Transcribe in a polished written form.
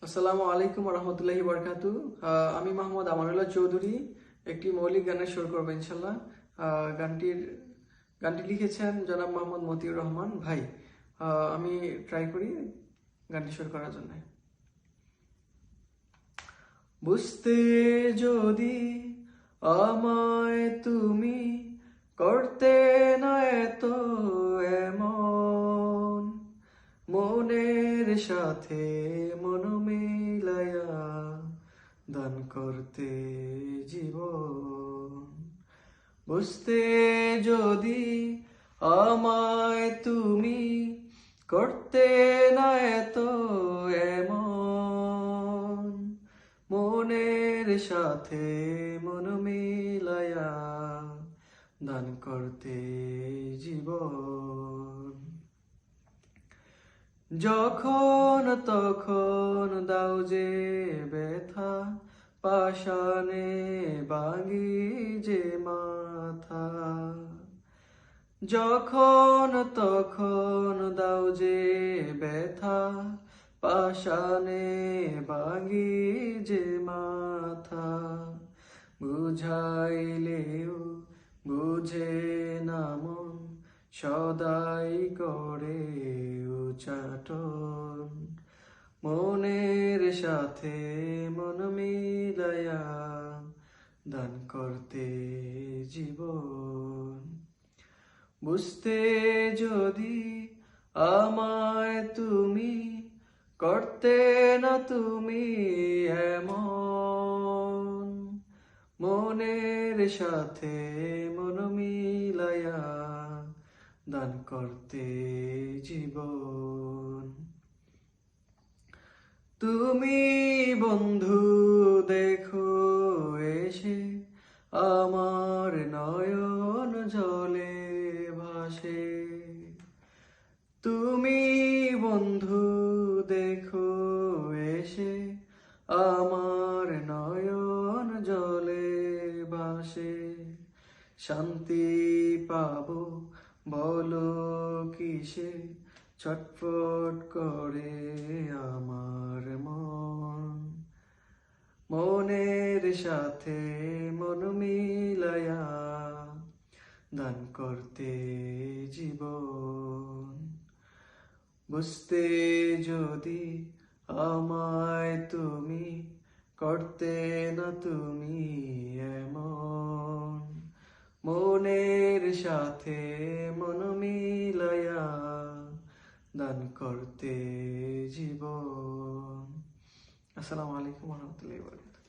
আসসালামু আলাইকুম রহমতুল্লাহি বরকাতু। আমি মোহাম্মদ আমানুল্লাহ চৌধুরী একটি মৌলিক গানের সুর করবো ইনশাল্লাহ। গানটি লিখেছেন জনাব মোহাম্মদ মতিউর রহমান ভাই। আমি ট্রাই করি গানটি সুর করার জন্য। বুঝতে যদি আমায় তুমি করতে না এত এমন, মনের সাথে মন মিলায়া দান করতে জীবন। বুঝতে যদি আমায় তুমি করতে না এত এমন, মনের সাথে মন মিলায়া দান করতে জীবন। যখন তখন দাও যে ব্যথা, পাষাণে ভাঙি যে মাথা। যখন তখন দাও যে ব্যথা, পাষাণে ভাঙি যে মাথা। বুঝাইলেও বুঝে না মন, সদাই করে উচাটন। মনের সাথে মন মিলায়া দান করতে জীবন। বুঝতে যদি আমায় তুমি করতে না তুমি এমন, মনের সাথে মন মিলায়া দান করতে জীবন। তুমি বন্ধু দেখো এসে আমার নয়ন জলে ভাসে। তুমি বন্ধু দেখো এসে আমার নয়ন জলে ভাসে। শান্তি পাবো বলো কিসে, ছটফট করে আমার মন। মনের সাথে মন মিলায়া দান করতে জীবন। বুঝতে যদি আমায় তুমি করতে না তুমি এমন, মনের সাথে মন মিলায়া দান করতে জীবন। আসসালামু আলাইকুম রহমতুল্লাহি ওয়া বারাকাতুহু।